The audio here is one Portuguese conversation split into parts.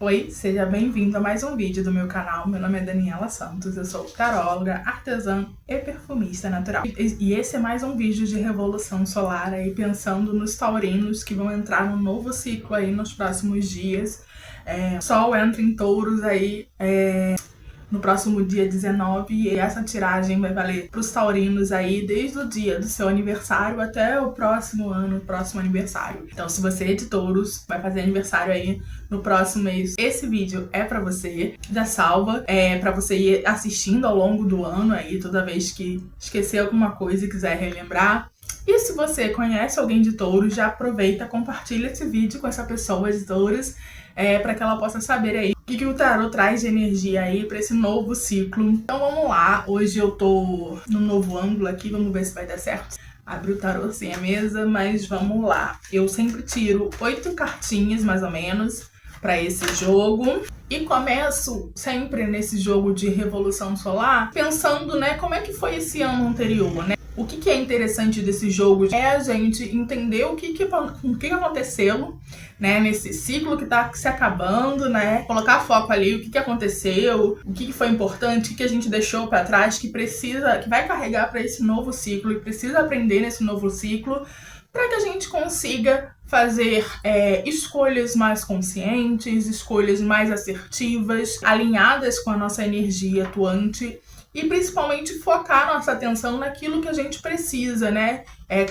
Oi, seja bem-vindo a mais um vídeo do meu canal. Meu nome é Daniela Santos, eu sou taróloga, artesã e perfumista natural. E esse é mais um vídeo de revolução solar aí, pensando nos taurinos que vão entrar num novo ciclo aí nos próximos dias. Sol entra em touros aí no próximo dia 19, e essa tiragem vai valer para os taurinos aí desde o dia do seu aniversário até o próximo ano, o próximo aniversário. Então, se você é de touros, vai fazer aniversário aí no próximo mês, esse vídeo é para você. Já salva, para você ir assistindo ao longo do ano aí, toda vez que esquecer alguma coisa e quiser relembrar. E se você conhece alguém de touros, já aproveita, compartilha esse vídeo com essa pessoa de touros, para que ela possa saber aí o que o tarô traz de energia aí para esse novo ciclo. Então vamos lá, hoje eu tô num novo ângulo aqui, vamos ver se vai dar certo. Abri o tarô sem a mesa, mas vamos lá. Eu sempre tiro 8 cartinhas, mais ou menos, para esse jogo. E começo sempre nesse jogo de Revolução Solar pensando, né, como é que foi esse ano anterior, né? O que é interessante desse jogo é a gente entender o que aconteceu, né, nesse ciclo que tá se acabando, né? Colocar foco ali, o que aconteceu, o que foi importante, o que a gente deixou para trás, que vai carregar para esse novo ciclo e precisa aprender nesse novo ciclo, para que a gente consiga fazer escolhas mais conscientes, escolhas mais assertivas, alinhadas com a nossa energia atuante. E principalmente focar nossa atenção naquilo que a gente precisa, né?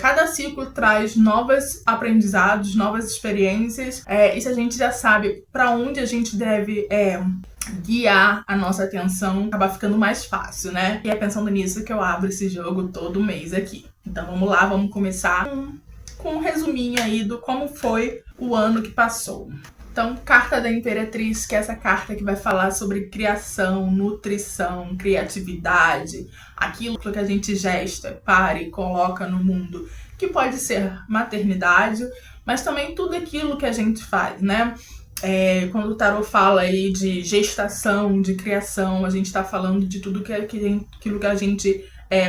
Cada ciclo traz novos aprendizados, novas experiências, e se a gente já sabe para onde a gente deve guiar a nossa atenção, acaba ficando mais fácil, né? E é pensando nisso que eu abro esse jogo todo mês aqui. Então vamos lá, vamos começar com um resuminho aí do como foi o ano que passou. Então, carta da Imperatriz, que é essa carta que vai falar sobre criação, nutrição, criatividade, aquilo que a gente gesta, para e coloca no mundo, que pode ser maternidade, mas também tudo aquilo que a gente faz, né? Quando o tarô fala aí de gestação, de criação, a gente está falando de tudo aquilo que a gente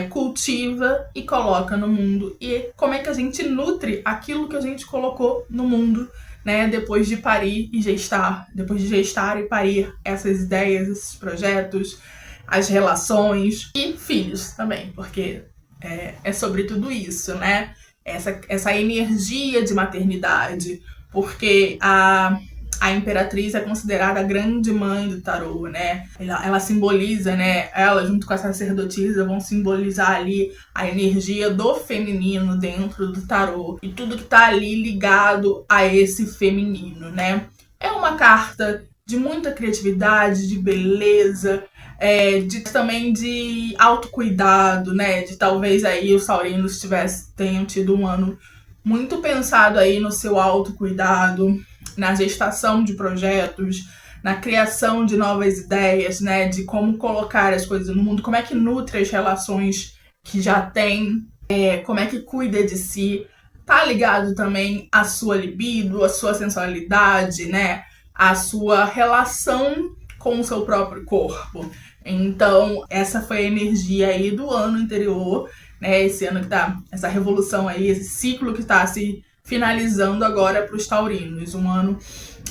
cultiva e coloca no mundo, e como é que a gente nutre aquilo que a gente colocou no mundo, né, depois de parir e gestar, depois de gestar e parir essas ideias, esses projetos, as relações e filhos também, porque é sobre tudo isso, né? Essa energia de maternidade, porque a Imperatriz é considerada a grande mãe do tarô, né? Ela simboliza, né? Ela, junto com a sacerdotisa, vão simbolizar ali a energia do feminino dentro do tarô e tudo que tá ali ligado a esse feminino, né? É uma carta de muita criatividade, de beleza, também de autocuidado, né? De talvez aí os taurinos tenham tido um ano muito pensado aí no seu autocuidado, na gestação de projetos, na criação de novas ideias, né, de como colocar as coisas no mundo, como é que nutre as relações que já tem, como é que cuida de si, tá ligado também à sua libido, à sua sensualidade, né, à sua relação com o seu próprio corpo. Então, essa foi a energia aí do ano anterior, né, esse ano que tá, essa revolução aí, esse ciclo que tá se finalizando agora para os taurinos, um ano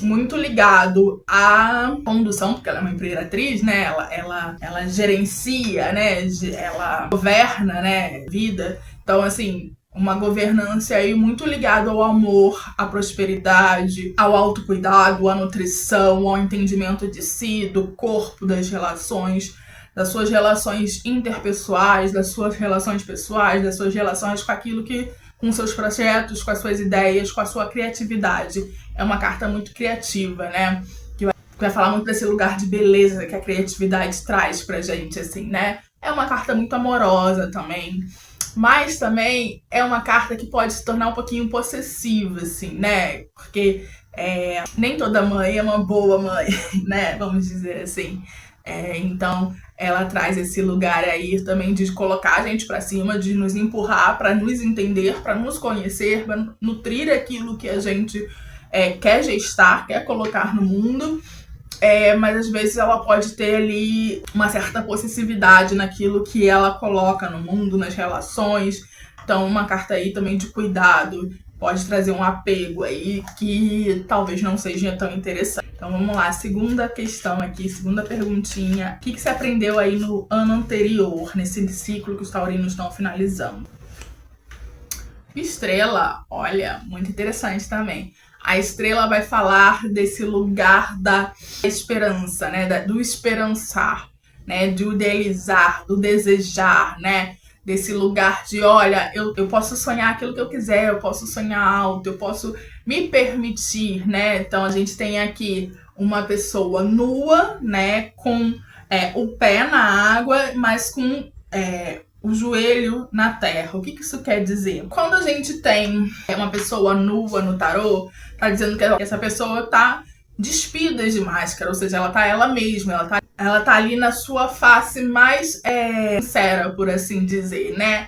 muito ligado à condução, porque ela é uma imperatriz, né? Ela gerencia, né? Ela governa, né? Vida. Então, assim, uma governança aí muito ligada ao amor, à prosperidade, ao autocuidado, à nutrição, ao entendimento de si, do corpo, das relações interpessoais, das suas relações pessoais, das suas relações com seus projetos, com as suas ideias, com a sua criatividade. É uma carta muito criativa, né? Que vai falar muito desse lugar de beleza que a criatividade traz pra gente, assim, né? É uma carta muito amorosa também, mas também é uma carta que pode se tornar um pouquinho possessiva, assim, né? Porque nem toda mãe é uma boa mãe, né? Vamos dizer assim. Então, ela traz esse lugar aí também de colocar a gente pra cima, de nos empurrar pra nos entender, pra nos conhecer, pra nutrir aquilo que a gente quer gestar, quer colocar no mundo. Mas às vezes ela pode ter ali uma certa possessividade naquilo que ela coloca no mundo, nas relações. Então, uma carta aí também de cuidado, pode trazer um apego aí que talvez não seja tão interessante. Então vamos lá, segunda questão aqui, segunda perguntinha. O que você aprendeu aí no ano anterior, nesse ciclo que os taurinos estão finalizando? Estrela, olha, muito interessante também. A estrela vai falar desse lugar da esperança, né? Do esperançar, né? Do idealizar, do desejar, né? Desse lugar de, olha, eu posso sonhar aquilo que eu quiser, eu posso sonhar alto, eu posso me permitir, né? Então a gente tem aqui uma pessoa nua, né? Com o pé na água, mas com o joelho na terra. O que isso quer dizer? Quando a gente tem uma pessoa nua no tarô, tá dizendo que essa pessoa tá despida de máscara, ou seja, ela tá ela mesma, ela tá ali na sua face mais sincera, por assim dizer, né?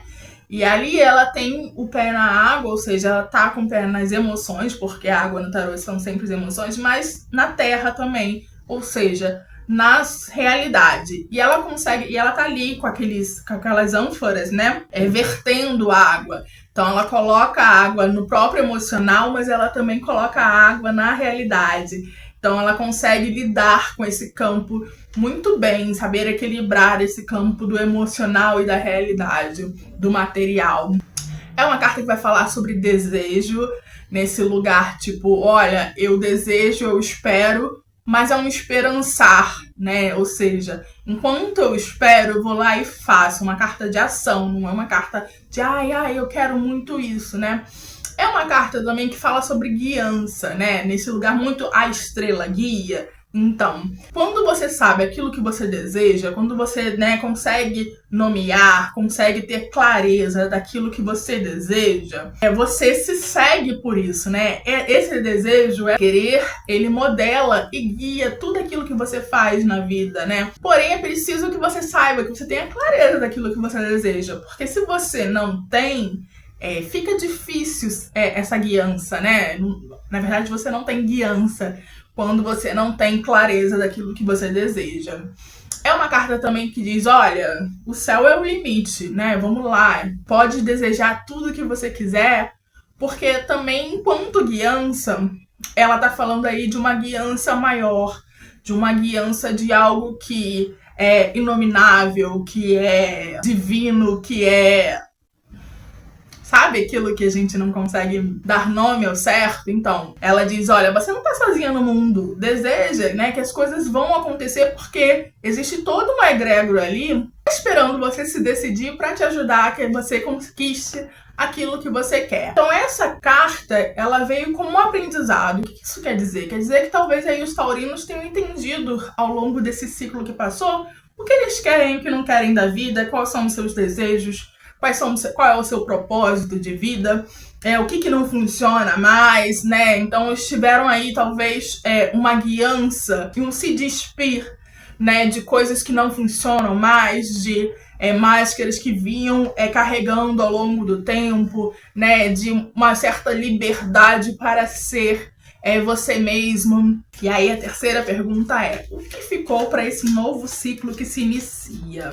E ali ela tem o pé na água, ou seja, ela tá com o pé nas emoções, porque a água no tarô são sempre as emoções, mas na terra também, ou seja, na realidade. E ela consegue, e ela tá ali com aquelas ânforas, né? Vertendo água. Então ela coloca a água no próprio emocional, mas ela também coloca a água na realidade. Então ela consegue lidar com esse campo muito bem, saber equilibrar esse campo do emocional e da realidade, do material. É uma carta que vai falar sobre desejo, nesse lugar tipo, olha, eu desejo, eu espero, mas é um esperançar, né? Ou seja, enquanto eu espero, eu vou lá e faço. Uma carta de ação, não é uma carta de ai, eu quero muito isso, né? É uma carta também que fala sobre guiança, né? Nesse lugar muito a estrela guia. Então, quando você sabe aquilo que você deseja, quando você, né, consegue nomear, consegue ter clareza daquilo que você deseja, você se segue por isso, né? Esse desejo querer, ele modela e guia tudo aquilo que você faz na vida, né? Porém, é preciso que você saiba, que você tenha clareza daquilo que você deseja, porque se você não tem, fica difícil essa guiança, né? Na verdade, você não tem guiança quando você não tem clareza daquilo que você deseja. É uma carta também que diz, olha, o céu é o limite, né? Vamos lá, pode desejar tudo que você quiser, porque também, enquanto guiança, ela tá falando aí de uma guiança maior, de uma guiança de algo que é inominável, que é divino, que sabe aquilo que a gente não consegue dar nome ao certo? Então, ela diz, olha, você não tá sozinha no mundo. Deseja, né, que as coisas vão acontecer porque existe toda uma egrégora ali esperando você se decidir para te ajudar a que você conquiste aquilo que você quer. Então essa carta, ela veio como um aprendizado. O que isso quer dizer? Quer dizer que talvez aí os taurinos tenham entendido ao longo desse ciclo que passou o que eles querem e o que não querem da vida, quais são os seus desejos, qual é o seu propósito de vida, o que não funciona mais, né? Então eles tiveram aí talvez uma guiança e um se despir, né, de coisas que não funcionam mais, de máscaras que vinham carregando ao longo do tempo, né, de uma certa liberdade para ser você mesmo. E aí a terceira pergunta é, o que ficou para esse novo ciclo que se inicia?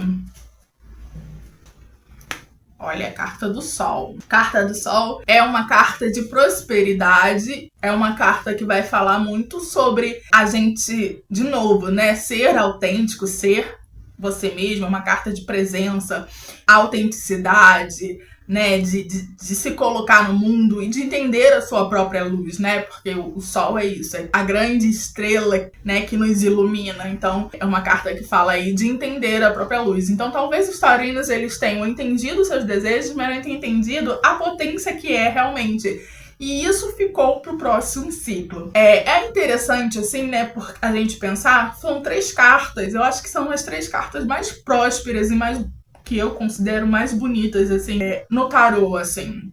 Olha, a carta do Sol. Carta do Sol é uma carta de prosperidade, é uma carta que vai falar muito sobre a gente, de novo, né, ser autêntico, ser você mesmo, é uma carta de presença, autenticidade, né, de se colocar no mundo e de entender a sua própria luz, né, porque o Sol é isso, é a grande estrela, né, que nos ilumina. Então é uma carta que fala aí de entender a própria luz. Então talvez os taurinos, eles tenham entendido seus desejos, mas não tenham entendido a potência que é realmente. E isso ficou pro próximo ciclo. É interessante, assim, né, por a gente pensar, são 3 cartas, eu acho que são as 3 cartas mais prósperas e mais, que eu considero mais bonitas, assim, no tarô, assim.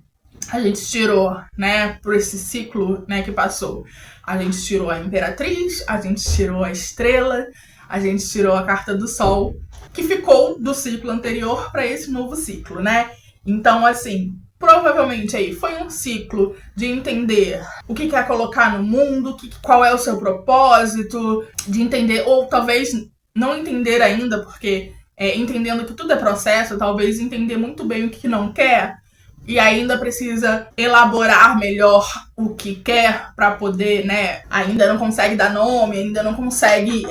A gente tirou, né, por esse ciclo, né, que passou. A gente tirou a Imperatriz, a gente tirou a Estrela, a gente tirou a carta do Sol, que ficou do ciclo anterior para esse novo ciclo, né? Então, assim, provavelmente aí foi um ciclo de entender o que quer colocar no mundo, qual é o seu propósito, de entender, ou talvez não entender ainda, porque entendendo que tudo é processo, talvez entender muito bem o que não quer, e ainda precisa elaborar melhor o que quer para poder, né? Ainda não consegue dar nome, ainda não consegue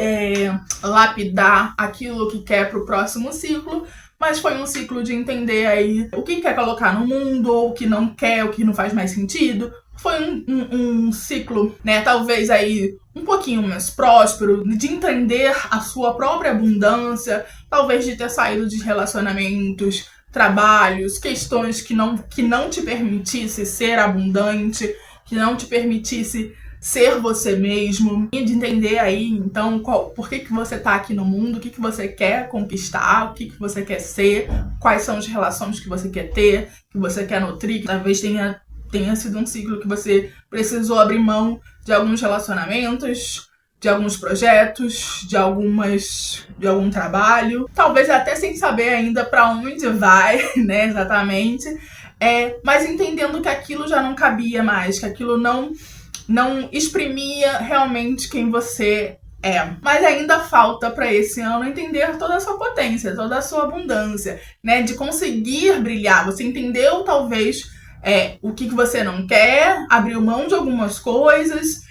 lapidar aquilo que quer para o próximo ciclo. Mas foi um ciclo de entender aí o que quer colocar no mundo, ou o que não quer, o que não faz mais sentido. Foi um ciclo, né, talvez aí um pouquinho mais próspero, de entender a sua própria abundância, talvez de ter saído de relacionamentos, trabalhos, questões que não te permitisse ser abundante, que não te permitisse ser você mesmo, e de entender aí, então, por que você tá aqui no mundo, o que você quer conquistar, o que você quer ser, quais são as relações que você quer ter, que você quer nutrir, que talvez tenha sido um ciclo que você precisou abrir mão de alguns relacionamentos, de alguns projetos, de algum trabalho, talvez até sem saber ainda para onde vai, né, exatamente, mas entendendo que aquilo já não cabia mais, que aquilo não exprimia realmente quem você é. Mas ainda falta para esse ano entender toda a sua potência, toda a sua abundância, né, de conseguir brilhar. Você entendeu talvez o que você não quer, abriu mão de algumas coisas,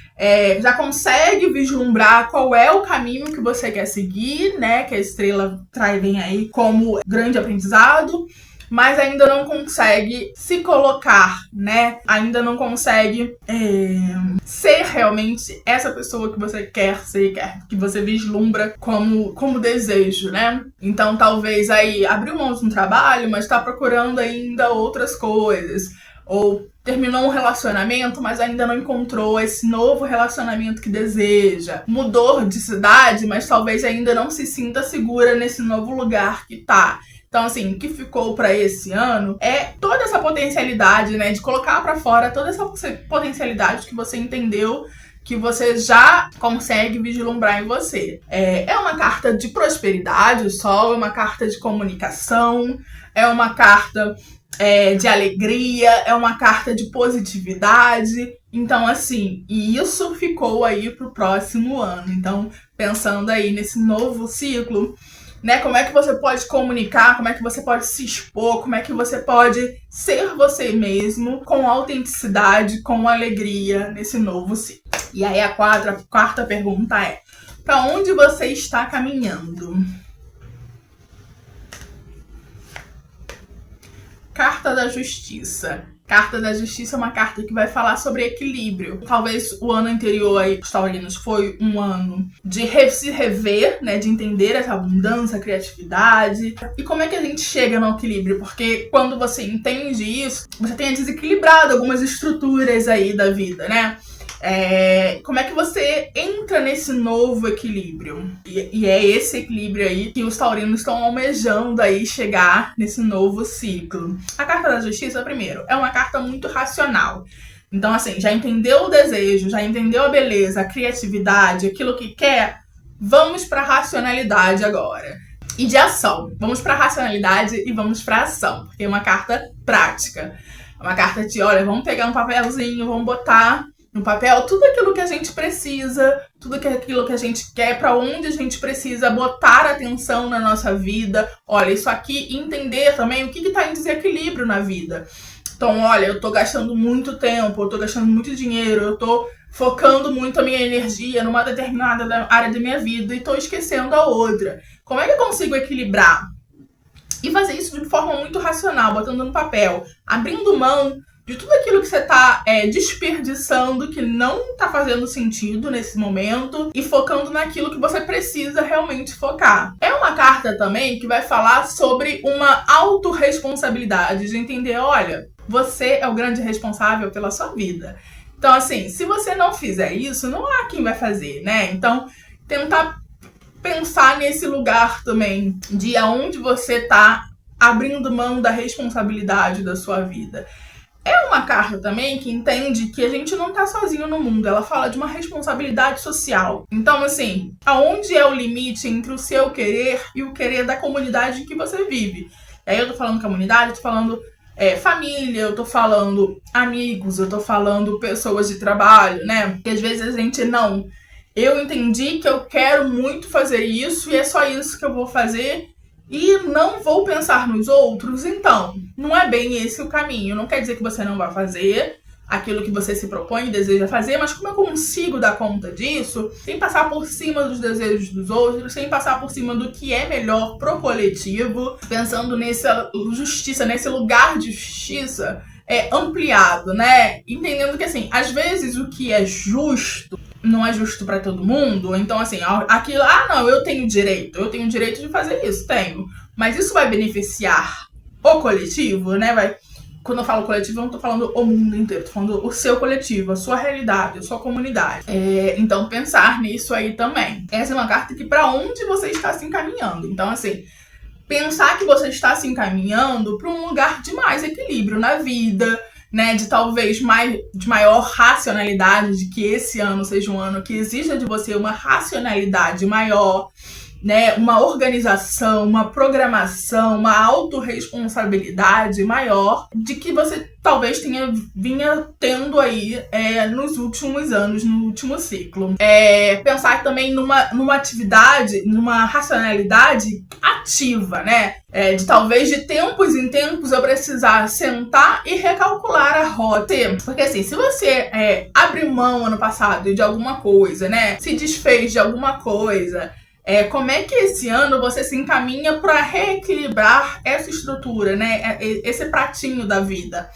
já consegue vislumbrar qual é o caminho que você quer seguir, né, que a estrela traz bem aí como grande aprendizado, mas ainda não consegue se colocar, né, ainda não consegue ser realmente essa pessoa que você quer ser, que você vislumbra como desejo, né. Então talvez aí abriu mão de um trabalho, mas está procurando ainda outras coisas, ou terminou um relacionamento, mas ainda não encontrou esse novo relacionamento que deseja. Mudou de cidade, mas talvez ainda não se sinta segura nesse novo lugar que tá. Então, assim, o que ficou para esse ano é toda essa potencialidade, né, de colocar para fora toda essa potencialidade que você entendeu, que você já consegue vislumbrar em você. É uma carta de prosperidade, o Sol é uma carta de comunicação, é uma carta de alegria, é uma carta de positividade. Então, assim, e isso ficou aí pro próximo ano. Então, pensando aí nesse novo ciclo, né, como é que você pode comunicar, como é que você pode se expor, como é que você pode ser você mesmo com autenticidade, com alegria nesse novo ciclo. E aí a quarta pergunta é: para onde você está caminhando? Carta da Justiça. Carta da Justiça é uma carta que vai falar sobre equilíbrio. Talvez o ano anterior aí, os taurinos, foi um ano de se rever, né, de entender essa abundância, criatividade. E como é que a gente chega no equilíbrio? Porque quando você entende isso, você tem desequilibrado algumas estruturas aí da vida, né? Como é que você entra nesse novo equilíbrio? E é esse equilíbrio aí que os taurinos estão almejando aí chegar nesse novo ciclo. A carta da Justiça, primeiro, é uma carta muito racional. Então, assim, já entendeu o desejo, já entendeu a beleza, a criatividade, aquilo que quer? Vamos para a racionalidade agora. E de ação. Vamos para a racionalidade e vamos para a ação. Porque é uma carta prática. É uma carta de, olha, vamos pegar um papelzinho, vamos botar no papel tudo aquilo que a gente precisa, tudo aquilo que a gente quer, para onde a gente precisa botar atenção na nossa vida. Olha, isso aqui, entender também o que está em desequilíbrio na vida. Então, olha, eu tô gastando muito tempo, eu tô gastando muito dinheiro, eu tô focando muito a minha energia numa determinada área da minha vida e tô esquecendo a outra. Como é que eu consigo equilibrar? E fazer isso de forma muito racional, botando no papel, abrindo mão de tudo aquilo que você tá desperdiçando, que não tá fazendo sentido nesse momento, e focando naquilo que você precisa realmente focar. É uma carta também que vai falar sobre uma autorresponsabilidade, de entender, olha, você é o grande responsável pela sua vida. Então, assim, se você não fizer isso, não há quem vai fazer, né? Então, tentar pensar nesse lugar também, de aonde você tá abrindo mão da responsabilidade da sua vida. É uma carta também que entende que a gente não tá sozinho no mundo. Ela fala de uma responsabilidade social. Então, assim, aonde é o limite entre o seu querer e o querer da comunidade em que você vive? E aí eu tô falando comunidade, eu tô falando família, eu tô falando amigos, eu tô falando pessoas de trabalho, né? Porque às vezes a gente não... Eu entendi que eu quero muito fazer isso e é só isso que eu vou fazer. e não vou pensar nos outros, então não é bem esse o caminho. Não quer dizer que você não vai fazer aquilo que você se propõe e deseja fazer, mas como eu consigo dar conta disso sem passar por cima dos desejos dos outros, sem passar por cima do que é melhor pro coletivo, pensando nessa justiça, nesse lugar de justiça ampliado, né? Entendendo que, assim, às vezes o que é justo não é justo pra todo mundo, então, assim, aquilo, não, eu tenho direito de fazer isso, tenho, mas isso vai beneficiar o coletivo, né? Quando eu falo coletivo, eu não tô falando o mundo inteiro, tô falando o seu coletivo, a sua realidade, a sua comunidade. Então, pensar nisso aí também. Essa é uma carta que pra onde você está se encaminhando. Então, assim, pensar que você está se encaminhando para um lugar de mais equilíbrio na vida, né? De talvez de maior racionalidade, de que esse ano seja um ano que exija de você uma racionalidade maior, né, uma organização, uma programação, uma autorresponsabilidade maior de que você talvez vinha tendo aí nos últimos anos, no último ciclo. Pensar também numa atividade, numa racionalidade ativa, né? De talvez de tempos em tempos eu precisar sentar e recalcular a rota. Porque assim, se você abre mão ano passado de alguma coisa, né? Se desfez de alguma coisa, como é que esse ano você se encaminha para reequilibrar essa estrutura, né? Esse pratinho da vida.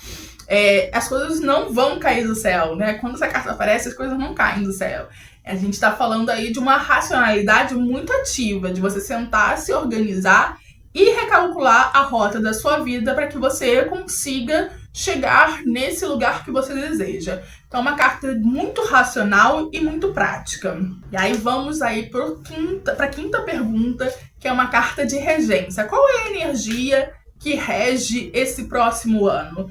As coisas não vão cair do céu, né? Quando essa carta aparece, as coisas não caem do céu. A gente tá falando aí de uma racionalidade muito ativa, de você sentar, se organizar e recalcular a rota da sua vida para que você consiga chegar nesse lugar que você deseja. Então, uma carta muito racional e muito prática. E aí vamos aí para a quinta pergunta, que é uma carta de regência. Qual é a energia que rege esse próximo ano?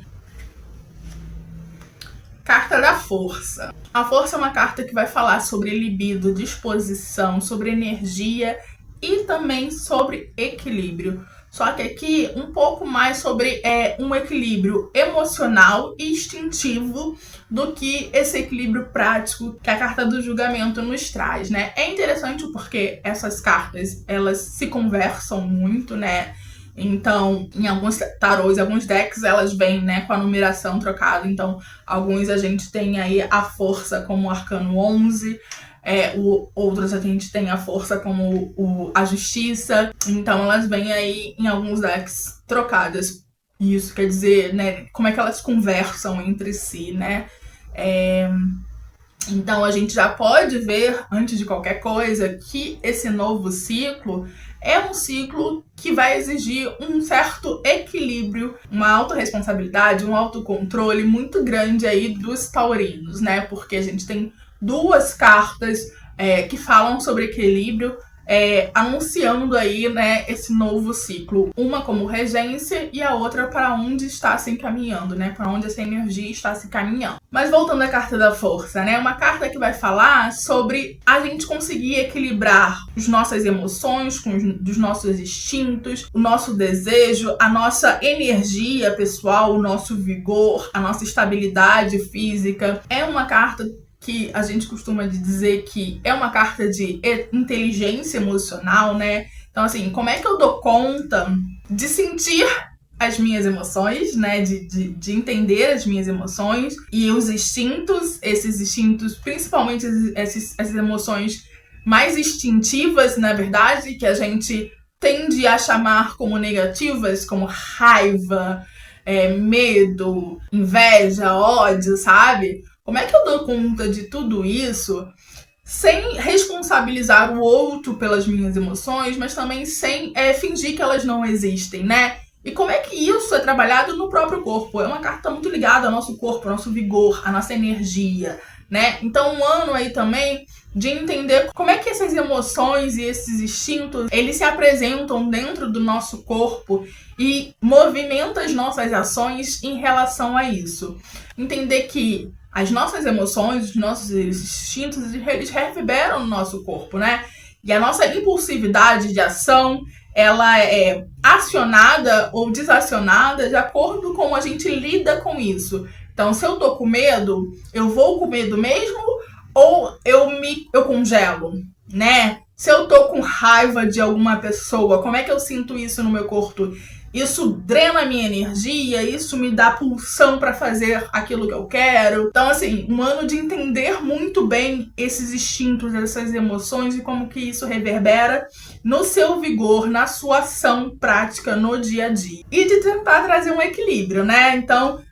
Carta da força. A força é uma carta que vai falar sobre libido, disposição, sobre energia e também sobre equilíbrio. Só que aqui um pouco mais sobre um equilíbrio emocional e instintivo do que esse equilíbrio prático que a carta do julgamento nos traz, né? É interessante porque essas cartas, elas se conversam muito, né? Então, em alguns tarôs, alguns decks, elas vêm, né, com a numeração trocada. Então, alguns a gente tem aí a força como o arcano 11, outros a gente tem a força como a justiça. Então, elas vêm aí em alguns decks trocadas. Isso quer dizer, né, como é que elas conversam entre si, né? Então, a gente já pode ver, antes de qualquer coisa, que esse novo ciclo é um ciclo que vai exigir um certo equilíbrio, uma autorresponsabilidade, um autocontrole muito grande aí dos taurinos, né? Porque a gente tem duas cartas que falam sobre equilíbrio, anunciando aí, né, esse novo ciclo. Uma como regência e a outra para onde está se encaminhando, né? Para onde essa energia está se caminhando. Mas voltando à carta da força, né? Uma carta que vai falar sobre a gente conseguir equilibrar as nossas emoções com os nossos instintos, o nosso desejo, a nossa energia pessoal, o nosso vigor, a nossa estabilidade física. É uma carta que a gente costuma dizer que é uma carta de inteligência emocional, né? Então, assim, como é que eu dou conta de sentir as minhas emoções, né? De entender as minhas emoções e os instintos, esses instintos, principalmente essas emoções mais instintivas, na verdade, que a gente tende a chamar como negativas, como raiva, medo, inveja, ódio, sabe? Como é que eu dou conta de tudo isso sem responsabilizar o outro pelas minhas emoções, mas também sem fingir que elas não existem, né? E como é que isso é trabalhado no próprio corpo? É uma carta muito ligada ao nosso corpo, ao nosso vigor, à nossa energia, né? Então, um ano aí também de entender como é que essas emoções e esses instintos, eles se apresentam dentro do nosso corpo e movimentam as nossas ações em relação a isso. Entender que as nossas emoções, os nossos instintos, eles reverberam no nosso corpo, né? E a nossa impulsividade de ação, ela é acionada ou desacionada de acordo com como a gente lida com isso. Então, se eu tô com medo, eu vou com medo mesmo ou eu congelo, né? Se eu tô com raiva de alguma pessoa, como é que eu sinto isso no meu corpo? Isso drena a minha energia, isso me dá pulsão para fazer aquilo que eu quero. Então, assim, um ano de entender muito bem esses instintos, essas emoções e como que isso reverbera no seu vigor, na sua ação prática no dia a dia. E de tentar trazer um equilíbrio, né? Então,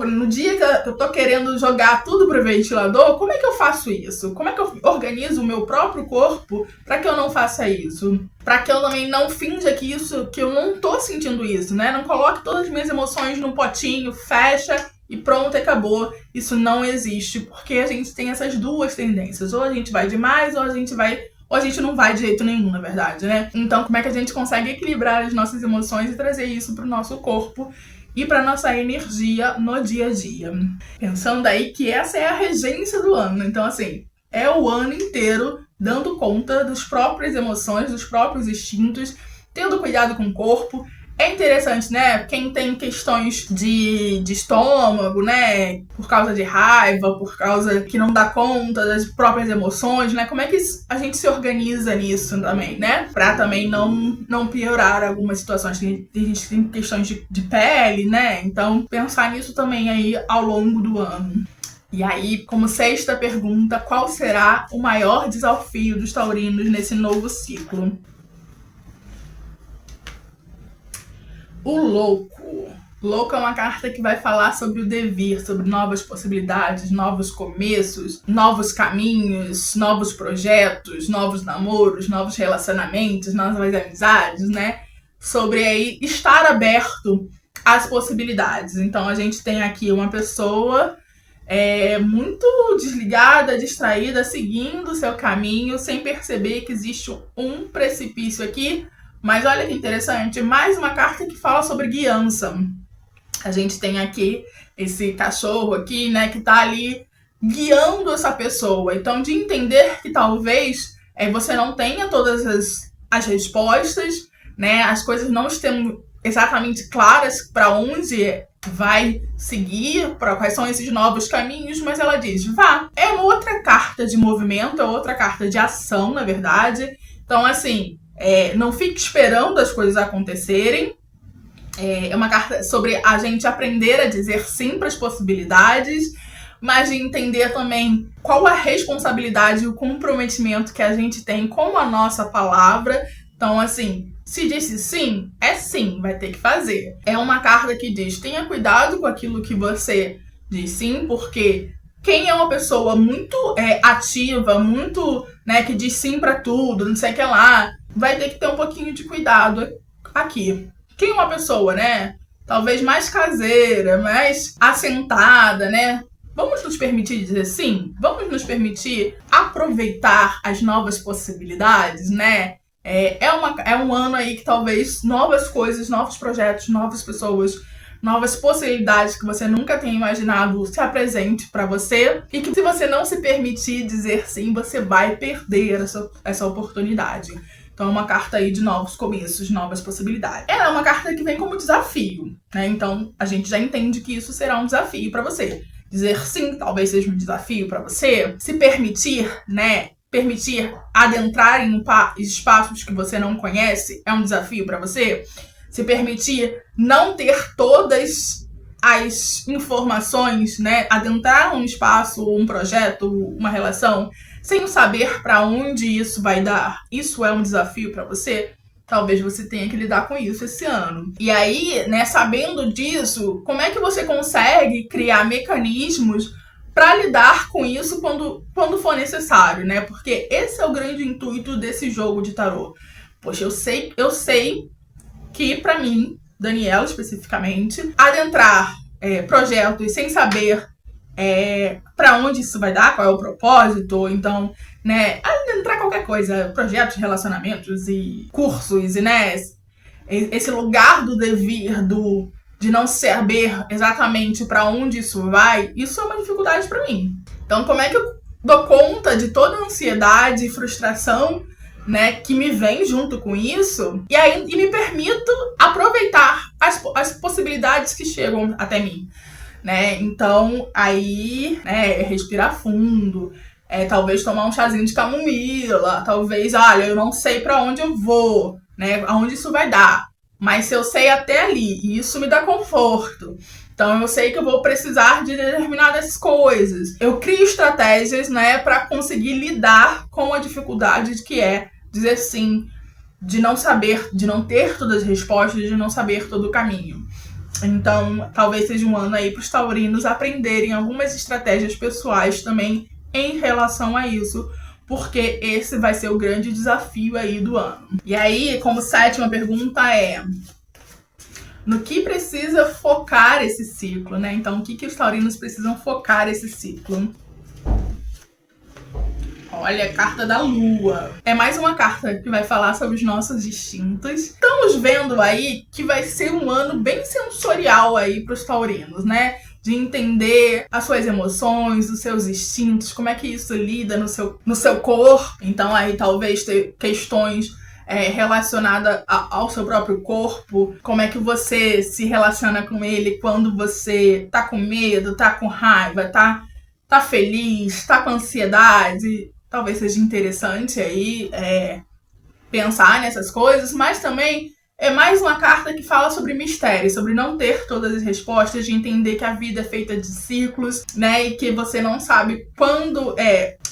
no dia que eu tô querendo jogar tudo pro ventilador, como é que eu faço isso? Como é que eu organizo o meu próprio corpo para que eu não faça isso? Para que eu também não finja que eu não tô sentindo isso, né? Não coloque todas as minhas emoções num potinho, fecha e pronto, acabou. Isso não existe, porque a gente tem essas duas tendências. Ou a gente vai demais, ou a gente não vai de jeito nenhum, na verdade, né? Então, como é que a gente consegue equilibrar as nossas emoções e trazer isso pro nosso corpo e para nossa energia no dia a dia? Pensando aí que essa é a regência do ano. Então, assim, é o ano inteiro dando conta das próprias emoções, dos próprios instintos, tendo cuidado com o corpo. É interessante, né? Quem tem questões de estômago, né? Por causa de raiva, por causa que não dá conta das próprias emoções, né? Como é que a gente se organiza nisso também, né? Pra também não piorar algumas situações. Tem gente que tem questões de pele, né? Então, pensar nisso também aí ao longo do ano. E aí, como sexta pergunta, qual será o maior desafio dos taurinos nesse novo ciclo? O louco. Louco é uma carta que vai falar sobre o devir, sobre novas possibilidades, novos começos, novos caminhos, novos projetos, novos namoros, novos relacionamentos, novas amizades, né? Sobre aí estar aberto às possibilidades. Então a gente tem aqui uma pessoa muito desligada, distraída, seguindo o seu caminho, sem perceber que existe um precipício aqui. Mas olha que interessante, mais uma carta que fala sobre guiança. A gente tem aqui esse cachorro aqui, né, que tá ali guiando essa pessoa. Então, de entender que talvez você não tenha todas as respostas, né, as coisas não estão exatamente claras para onde vai seguir, para quais são esses novos caminhos, mas ela diz, vá. É uma outra carta de movimento, é outra carta de ação, na verdade. Então, assim, não fique esperando as coisas acontecerem. É uma carta sobre a gente aprender a dizer sim para as possibilidades, mas de entender também qual a responsabilidade e o comprometimento que a gente tem com a nossa palavra. Então, assim, se disse sim, é sim, vai ter que fazer. É uma carta que diz, tenha cuidado com aquilo que você diz sim, porque quem é uma pessoa muito ativa, muito, né, que diz sim pra tudo, não sei o que lá, vai ter que ter um pouquinho de cuidado aqui. Quem é uma pessoa, né, talvez mais caseira, mais assentada, né, vamos nos permitir dizer sim? Vamos nos permitir aproveitar as novas possibilidades, né? É um ano aí que talvez novas coisas, novos projetos, novas pessoas, novas possibilidades que você nunca tenha imaginado se apresente para você, e que se você não se permitir dizer sim, você vai perder essa oportunidade. Então é uma carta aí de novos começos, novas possibilidades. Ela é uma carta que vem como desafio, né? Então a gente já entende que isso será um desafio para você. Dizer sim talvez seja um desafio para você. Se permitir, né? Permitir adentrar em espaços que você não conhece é um desafio para você. Se permitir não ter todas as informações, né? Adentrar um espaço, um projeto, uma relação, sem saber para onde isso vai dar. Isso é um desafio para você? Talvez você tenha que lidar com isso esse ano. E aí, né, sabendo disso, como é que você consegue criar mecanismos para lidar com isso quando for necessário, né? Porque esse é o grande intuito desse jogo de tarô. Poxa, eu sei que para mim, Daniela especificamente, adentrar projetos sem saber para onde isso vai dar, qual é o propósito, então, né, adentrar qualquer coisa, projetos, relacionamentos e cursos, e, né, esse lugar do devir, de não saber exatamente para onde isso vai, isso é uma dificuldade para mim. Então, como é que eu dou conta de toda a ansiedade e frustração, né, que me vem junto com isso, e me permito aproveitar as possibilidades que chegam até mim, né? Então, aí, né, respirar fundo, talvez tomar um chazinho de camomila, talvez, olha, eu não sei pra onde eu vou, né, aonde isso vai dar, mas se eu sei até ali, e isso me dá conforto, então eu sei que eu vou precisar de determinadas coisas. Eu crio estratégias, né, para conseguir lidar com a dificuldade que é dizer sim, de não saber, de não ter todas as respostas, de não saber todo o caminho. Então, talvez seja um ano aí para os taurinos aprenderem algumas estratégias pessoais também em relação a isso, porque esse vai ser o grande desafio aí do ano. E aí, como sétima pergunta no que precisa focar esse ciclo, né? Então, o que os taurinos precisam focar esse ciclo? Olha, carta da Lua. É mais uma carta que vai falar sobre os nossos instintos. Estamos vendo aí que vai ser um ano bem sensorial aí para os taurinos, né? De entender as suas emoções, os seus instintos, como é que isso lida no seu corpo. Então aí talvez ter questões relacionada ao seu próprio corpo, como é que você se relaciona com ele quando você tá com medo, tá com raiva, tá feliz, tá com ansiedade. Talvez seja interessante aí pensar nessas coisas, mas também é mais uma carta que fala sobre mistério, sobre não ter todas as respostas, de entender que a vida é feita de ciclos, né, e que você não sabe quando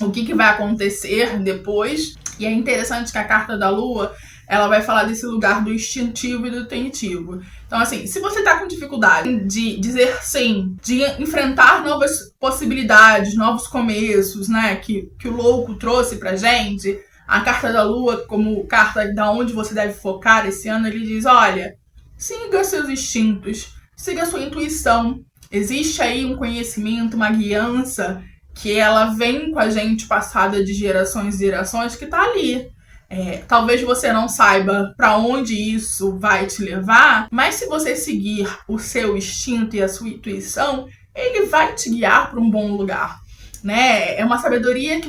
o que vai acontecer depois. E é interessante que a carta da Lua, ela vai falar desse lugar do instintivo e do intuitivo. Então, assim, se você tá com dificuldade de dizer sim, de enfrentar novas possibilidades, novos começos, né, que o louco trouxe pra gente, a carta da Lua, como carta da onde você deve focar esse ano, ele diz, olha, siga seus instintos, siga sua intuição. Existe aí um conhecimento, uma guiança que ela vem com a gente passada de gerações e gerações, que tá ali. Talvez você não saiba para onde isso vai te levar, mas se você seguir o seu instinto e a sua intuição, ele vai te guiar para um bom lugar, né? É uma sabedoria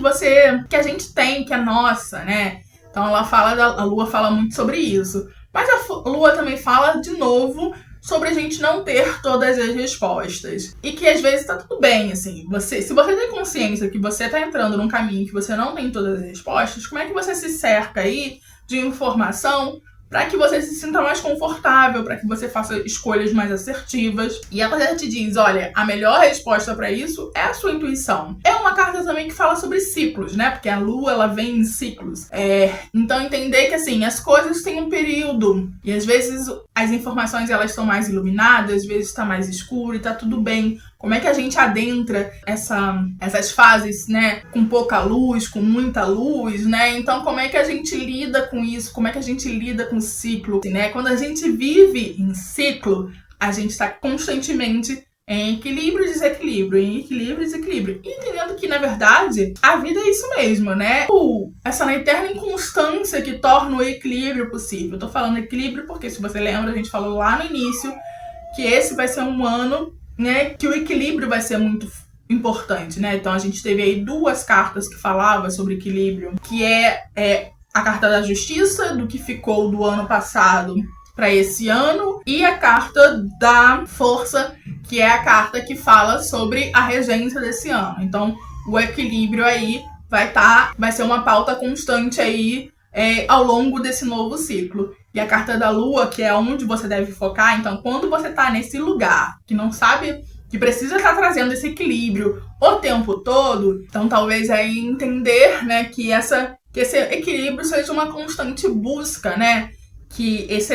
que a gente tem, que é nossa, né? Então a Lua fala muito sobre isso. Mas a Lua também fala de novo sobre a gente não ter todas as respostas. E que às vezes tá tudo bem, assim. Se você tem consciência que você tá entrando num caminho que você não tem todas as respostas, como é que você se cerca aí de informação para que você se sinta mais confortável, para que você faça escolhas mais assertivas. E a carta te diz, olha, a melhor resposta para isso é a sua intuição. É uma carta também que fala sobre ciclos, né? Porque a Lua, ela vem em ciclos. Então entender que, assim, as coisas têm um período. E às vezes as informações, elas estão mais iluminadas, às vezes está mais escuro e tá tudo bem. Como é que a gente adentra essas fases, né, com pouca luz, com muita luz, né? Então, como é que a gente lida com isso? Como é que a gente lida com o ciclo, né? Quando a gente vive em ciclo, a gente está constantemente em equilíbrio e desequilíbrio, em equilíbrio e desequilíbrio. E entendendo que, na verdade, a vida é isso mesmo, né? Essa eterna inconstância que torna o equilíbrio possível. Eu tô falando equilíbrio porque, se você lembra, a gente falou lá no início que esse vai ser um ano, né, que o equilíbrio vai ser muito importante, né? Então a gente teve aí duas cartas que falavam sobre equilíbrio, que é a carta da justiça, do que ficou do ano passado para esse ano, e a carta da força, que é a carta que fala sobre a regência desse ano. Então o equilíbrio aí vai ser uma pauta constante aí ao longo desse novo ciclo. E a carta da Lua, que é onde você deve focar, então quando você tá nesse lugar que não sabe, que precisa estar trazendo esse equilíbrio o tempo todo, então talvez aí entender, né, que esse equilíbrio seja uma constante busca, né, que esse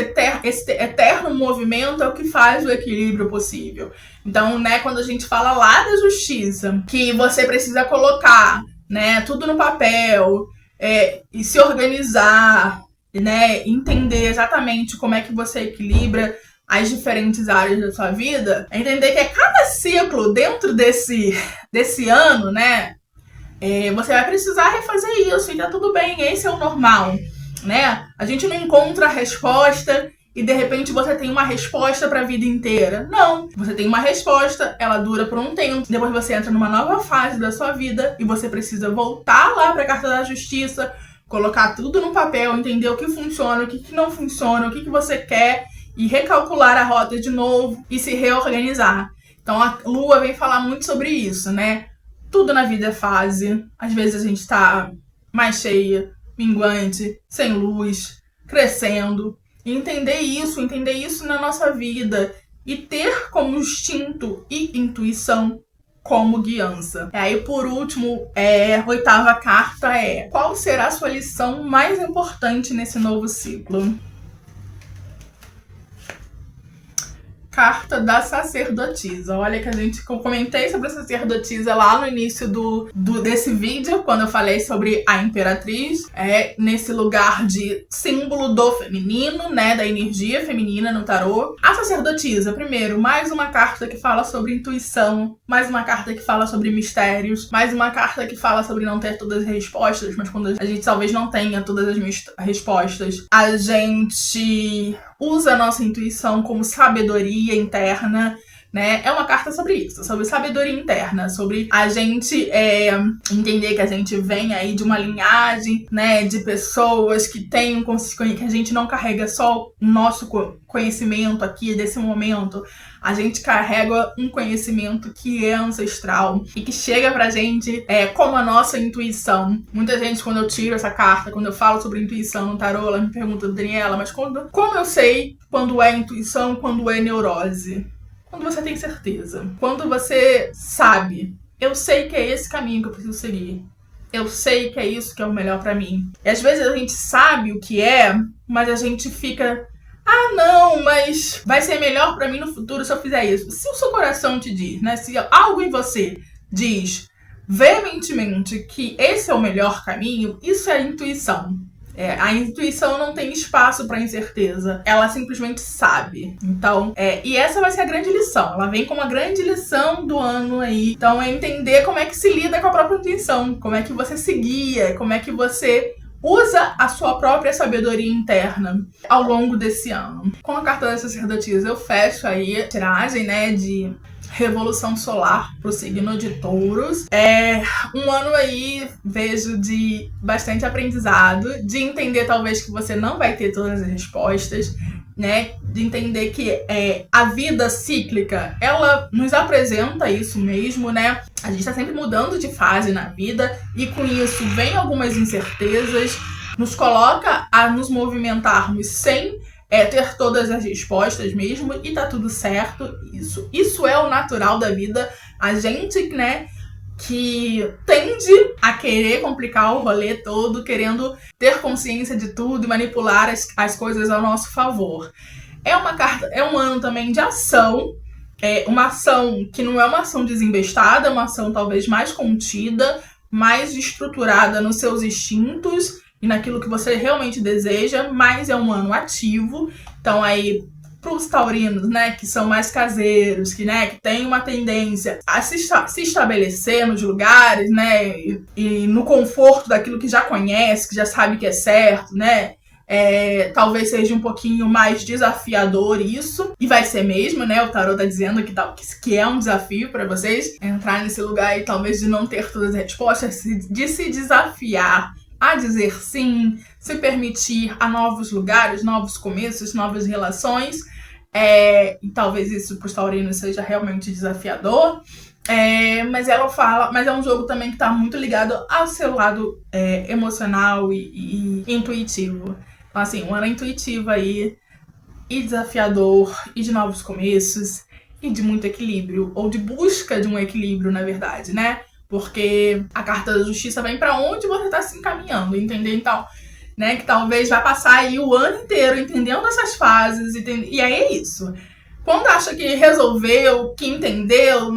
eterno movimento é o que faz o equilíbrio possível. Então, né, quando a gente fala lá da justiça, que você precisa colocar, né, tudo no papel, e se organizar, né, entender exatamente como é que você equilibra as diferentes áreas da sua vida, entender que a cada ciclo dentro desse ano, né, você vai precisar refazer isso, e tá tudo bem, esse é o normal, né? A gente não encontra a resposta e de repente você tem uma resposta para a vida inteira. Não, você tem uma resposta, ela dura por um tempo, depois você entra numa nova fase da sua vida e você precisa voltar lá para a carta da justiça, colocar tudo no papel, entender o que funciona, o que não funciona, o que você quer, e recalcular a rota de novo e se reorganizar. Então a Lua vem falar muito sobre isso, né? tudo na vida é fase. Às vezes a gente tá mais cheia, minguante, sem luz, crescendo. E entender isso na nossa vida. E ter como instinto e intuição como guiança. E aí, por último, a 8ª carta é: qual será a sua lição mais importante nesse novo ciclo? Carta da sacerdotisa. Olha que eu comentei sobre a sacerdotisa lá no início desse vídeo, quando eu falei sobre a imperatriz. É nesse lugar de símbolo do feminino, né, da energia feminina no tarô. A sacerdotisa, primeiro, mais uma carta que fala sobre intuição, mais uma carta que fala sobre mistérios, mais uma carta que fala sobre não ter todas as respostas, mas quando a gente talvez não tenha todas as respostas, a gente usa a nossa intuição como sabedoria interna, né? É uma carta sobre isso, sobre sabedoria interna, sobre a gente entender que a gente vem aí de uma linhagem, né, de pessoas que têm que a gente não carrega só o nosso conhecimento aqui desse momento, a gente carrega um conhecimento que é ancestral e que chega pra gente como a nossa intuição. Muita gente, quando eu tiro essa carta, quando eu falo sobre intuição no tarô, ela me pergunta: Daniela, mas como eu sei quando é intuição, quando é neurose? Quando você tem certeza. Quando você sabe, eu sei que é esse caminho que eu preciso seguir. Eu sei que é isso que é o melhor pra mim. E às vezes a gente sabe o que é, mas a gente fica: ah, não, mas vai ser melhor pra mim no futuro se eu fizer isso. Se o seu coração te diz, né? Se algo em você diz veementemente que esse é o melhor caminho, isso é intuição. A intuição não tem espaço para incerteza, ela simplesmente sabe. Então, e essa vai ser a grande lição, ela vem como a grande lição do ano aí. Então, é entender como é que se lida com a própria intuição, como é que você se guia, como é que você usa a sua própria sabedoria interna ao longo desse ano. Com a carta da sacerdotisa, eu fecho aí a tiragem, né, de revolução solar pro signo de Touros. É um ano aí, vejo, de bastante aprendizado, de entender talvez que você não vai ter todas as respostas, né? De entender que a vida cíclica, ela nos apresenta isso mesmo, né? A gente tá sempre mudando de fase na vida e com isso vem algumas incertezas, nos coloca a nos movimentarmos sem ter todas as respostas mesmo, e tá tudo certo. Isso é o natural da vida. A gente, né, que tende a querer complicar o rolê todo, querendo ter consciência de tudo e manipular as coisas ao nosso favor. É um ano também de ação, uma ação que não é uma ação desembestada, é uma ação talvez mais contida, mais estruturada nos seus instintos e naquilo que você realmente deseja, mas é um ano ativo. Então aí, pros taurinos, né, que são mais caseiros, que tem uma tendência a se estabelecer nos lugares, né, e no conforto daquilo que já conhece, que já sabe que é certo, né, talvez seja um pouquinho mais desafiador isso, e vai ser mesmo, né, o tarô tá dizendo que é um desafio para vocês entrar nesse lugar e talvez de não ter todas as respostas, de se desafiar a dizer sim, se permitir a novos lugares, novos começos, novas relações, e talvez isso para os taurinos seja realmente desafiador, mas é um jogo também que está muito ligado ao seu lado emocional e intuitivo. Então, assim, um ano intuitivo aí, e desafiador, e de novos começos, e de muito equilíbrio, ou de busca de um equilíbrio, na verdade, né? Porque a carta da justiça vem pra onde você tá se encaminhando, entendeu? Então, né, que talvez vai passar aí o ano inteiro entendendo essas fases, e aí é isso. Quando acha que resolveu, que entendeu,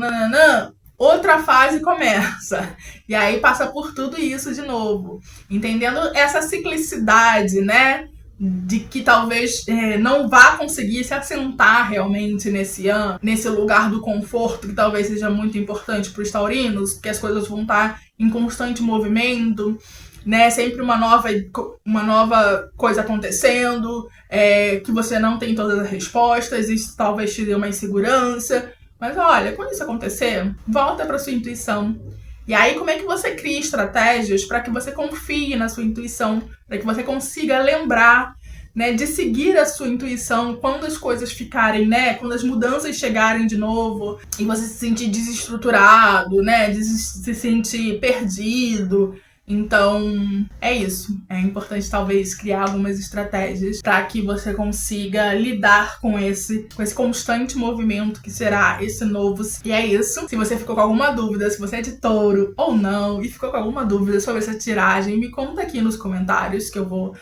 outra fase começa. E aí passa por tudo isso de novo. Entendendo essa ciclicidade, né? De que talvez não vá conseguir se assentar realmente nesse ano, nesse lugar do conforto, que talvez seja muito importante para os taurinos, porque as coisas vão estar em constante movimento, né? Sempre uma nova coisa acontecendo, que você não tem todas as respostas, isso talvez te dê uma insegurança. Mas olha, quando isso acontecer, volta para sua intuição. E aí, como é que você cria estratégias para que você confie na sua intuição, para que você consiga lembrar né, de seguir a sua intuição quando as coisas ficarem, né, quando as mudanças chegarem de novo e você se sentir desestruturado, né, se sentir perdido. Então, é isso. É importante, talvez, criar algumas estratégias para que você consiga lidar com esse constante movimento que será esse novo. E é isso. Se você ficou com alguma dúvida, se você é de touro ou não, e ficou com alguma dúvida sobre essa tiragem, me conta aqui nos comentários que eu vou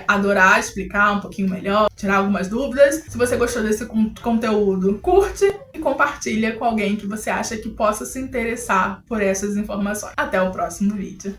adorar explicar um pouquinho melhor, tirar algumas dúvidas. Se você gostou desse conteúdo, curte e compartilha com alguém que você acha que possa se interessar por essas informações. Até o próximo vídeo.